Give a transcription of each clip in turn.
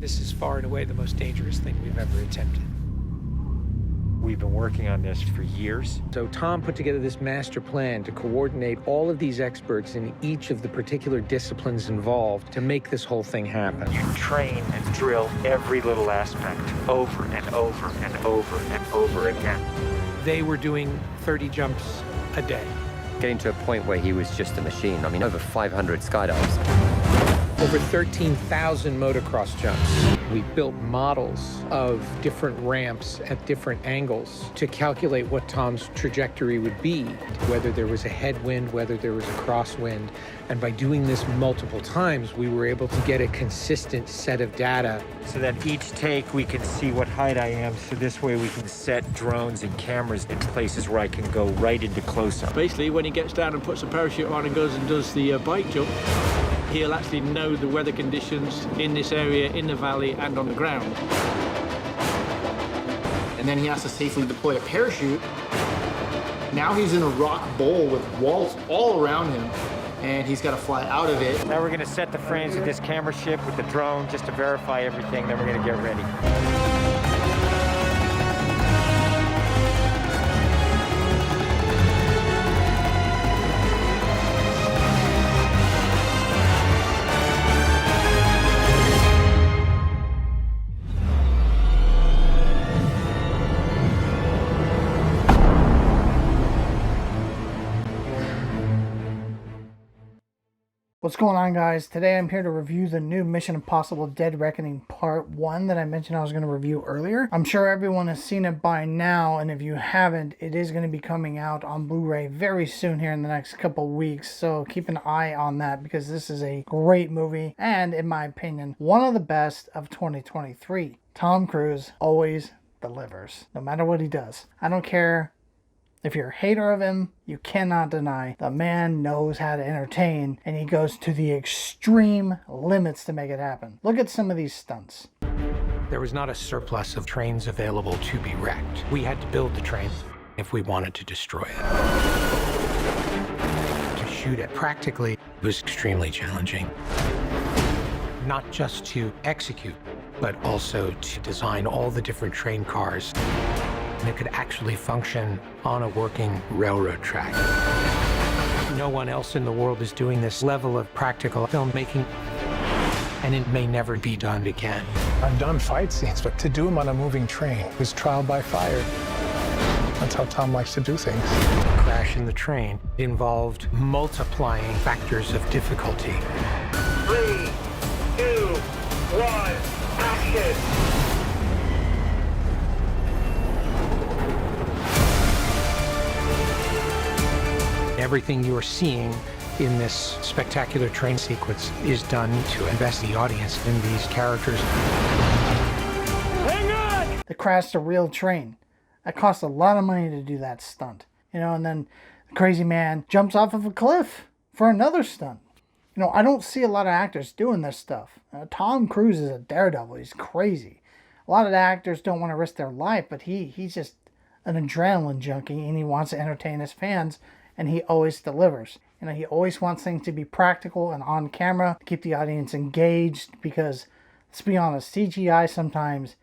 This is far and away the most dangerous thing we've ever attempted. We've been working on this for years. So Tom put together this master plan to coordinate all of these experts in each of the particular disciplines involved to make this whole thing happen. You train and drill every little aspect over and over and over and over again. They were doing 30 jumps a day. Getting to a point where he was just a machine. I mean, over 500 skydives. Over 13,000 motocross jumps. We built models of different ramps at different angles to calculate what Tom's trajectory would be, whether there was a headwind, whether there was a crosswind. And by doing this multiple times, we were able to get a consistent set of data. So that each take we can see what height I am, so this way we can set drones and cameras in places where I can go right into close-up. Basically, when he gets down and puts a parachute on and goes and does the bike jump, he'll actually know the weather conditions in this area, in the valley, and on the ground. And then he has to safely deploy a parachute. Now he's in a rock bowl with walls all around him, and he's got to fly out of it. Now we're going to set the frames with this camera ship with the drone just to verify everything, then we're going to get ready. What's going on, guys? Today I'm here to review the new Mission Impossible Dead Reckoning Part 1 that I mentioned I was going to review earlier. I'm sure everyone has seen it by now, and if you haven't, it is going to be coming out on Blu-ray very soon here in the next couple weeks, so keep an eye on that because this is a great movie and, in my opinion, one of the best of 2023. Tom Cruise always delivers, no matter what he does. I don't care if you're a hater of him, you cannot deny the man knows how to entertain, and he goes to the extreme limits to make it happen. Look at some of these stunts. There was not a surplus of trains available to be wrecked. We had to build the train if we wanted to destroy it. To shoot it practically was extremely challenging. Not just to execute, but also to design all the different train cars. And it could actually function on a working railroad track. No one else in the world is doing this level of practical filmmaking, and it may never be done again. I've done fight scenes, but to do them on a moving train was trial by fire. That's how Tom likes to do things. Crash in the train involved multiplying factors of difficulty. 3, 2, 1, action! Everything you're seeing in this spectacular train sequence is done to invest the audience in these characters. Hang on! They crashed a real train. That cost a lot of money to do that stunt. And then the crazy man jumps off of a cliff for another stunt. I don't see a lot of actors doing this stuff. Tom Cruise is a daredevil. He's crazy. A lot of the actors don't want to risk their life, but he's just an adrenaline junkie, and he wants to entertain his fans. And he always delivers. He always wants things to be practical and on camera to keep the audience engaged because, let's be honest, CGI sometimes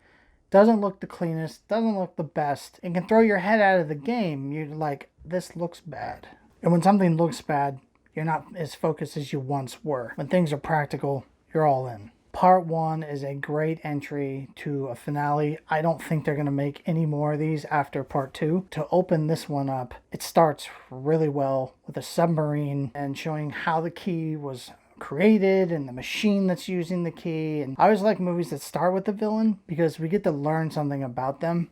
doesn't look the cleanest, doesn't look the best, and can throw your head out of the game. You're like, this looks bad. And when something looks bad, you're not as focused as you once were. When things are practical, you're all in. Part 1 is a great entry to a finale. I don't think they're going to make any more of these after Part 2. To open this one up, it starts really well with a submarine and showing how the key was created and the machine that's using the key. And I always like movies that start with the villain because we get to learn something about them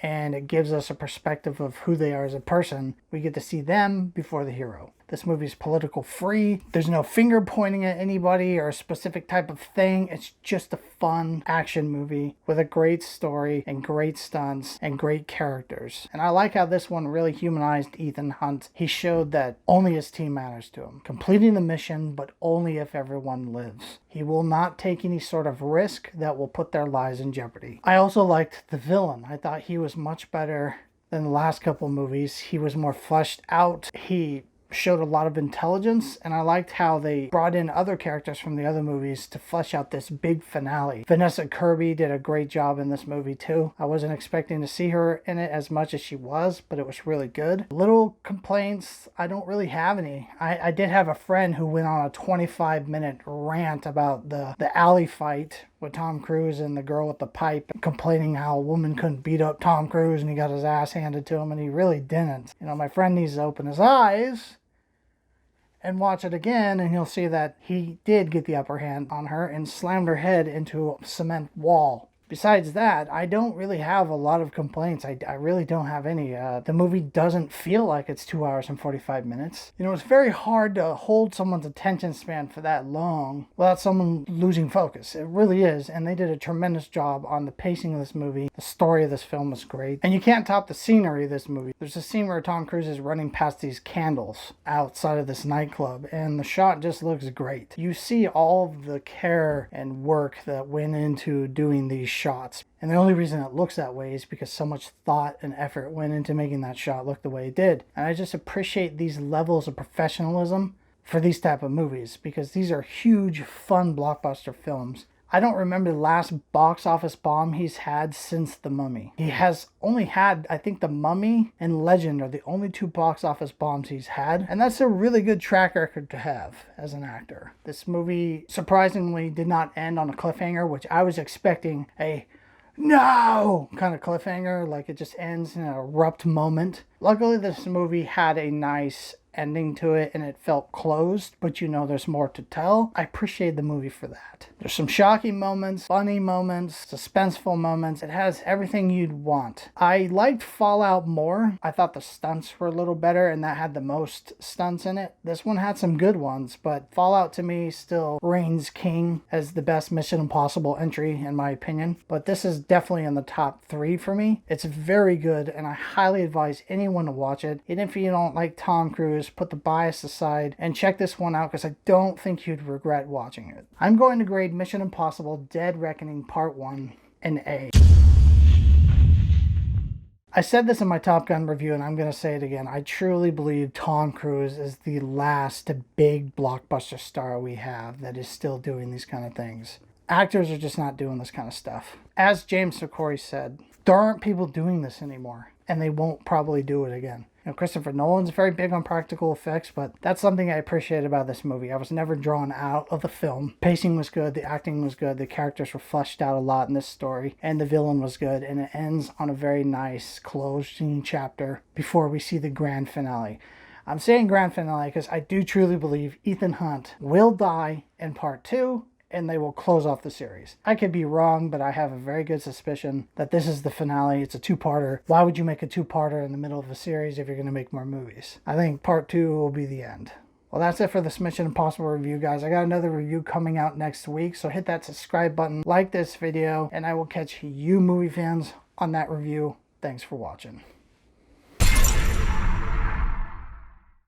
and it gives us a perspective of who they are as a person. We get to see them before the hero. This movie is political free. There's no finger pointing at anybody or a specific type of thing. It's just a fun action movie with a great story and great stunts and great characters. And I like how this one really humanized Ethan Hunt. He showed that only his team matters to him. Completing the mission, but only if everyone lives. He will not take any sort of risk that will put their lives in jeopardy. I also liked the villain. I thought he was much better than the last couple movies. He was more fleshed out. He showed a lot of intelligence, and I liked how they brought in other characters from the other movies to flesh out this big finale. Vanessa Kirby did a great job in this movie too. I wasn't expecting to see her in it as much as she was, but it was really good. Little complaints, I don't really have any. I did have a friend who went on a 25-minute rant about the alley fight with Tom Cruise and the girl with the pipe, complaining how a woman couldn't beat up Tom Cruise and he got his ass handed to him, and he really didn't. You know, my friend needs to open his eyes and watch it again, and he'll see that he did get the upper hand on her and slammed her head into a cement wall. Besides that, I don't really have a lot of complaints. I really don't have any. The movie doesn't feel like it's 2 hours and 45 minutes. You know, it's very hard to hold someone's attention span for that long without someone losing focus. It really is, and they did a tremendous job on the pacing of this movie. The story of this film was great, and you can't top the scenery of this movie. There's a scene where Tom Cruise is running past these candles outside of this nightclub, and the shot just looks great. You see all of the care and work that went into doing these shots. And the only reason it looks that way is because so much thought and effort went into making that shot look the way it did. And I just appreciate these levels of professionalism for these type of movies, because these are huge, fun blockbuster films. I don't remember the last box office bomb he's had since The Mummy. He has only had, I think, The Mummy and Legend are the only 2 box office bombs he's had. And that's a really good track record to have as an actor. This movie surprisingly did not end on a cliffhanger, which I was expecting a no kind of cliffhanger, like it just ends in an abrupt moment. Luckily, this movie had a nice ending to it and it felt closed, but you know there's more to tell. I appreciate the movie for that. There's some shocking moments, funny moments, suspenseful moments. It has everything you'd want. I liked Fallout more. I thought the stunts were a little better, and that had the most stunts in it. This one had some good ones, but Fallout to me still reigns king as the best Mission Impossible entry in my opinion. But this is definitely in the top 3 for me. It's very good, and I highly advise anyone to watch it. Even if you don't like Tom Cruise, put the bias aside and check this one out, because I don't think you'd regret watching it. I'm going to grade Mission Impossible Dead Reckoning Part 1 an A. I said this in my Top Gun review, and I'm going to say it again. I truly believe Tom Cruise is the last big blockbuster star we have that is still doing these kind of things. Actors are just not doing this kind of stuff. As James McQuarrie said, there aren't people doing this anymore, and they won't probably do it again. You know, Christopher Nolan's very big on practical effects, but that's something I appreciate about this movie. I was never drawn out of the film. Pacing was good, the acting was good, the characters were fleshed out a lot in this story, and the villain was good, and it ends on a very nice closing chapter before we see the grand finale. I'm saying grand finale because I do truly believe Ethan Hunt will die in Part 2, and they will close off the series. I could be wrong, but I have a very good suspicion that this is the finale. It's a 2-parter. Why would you make a 2-parter in the middle of a series if you're going to make more movies? I think Part 2 will be the end. Well, that's it for this Mission Impossible review, guys. I got another review coming out next week, so hit that subscribe button, like this video, and I will catch you movie fans on that review. Thanks for watching.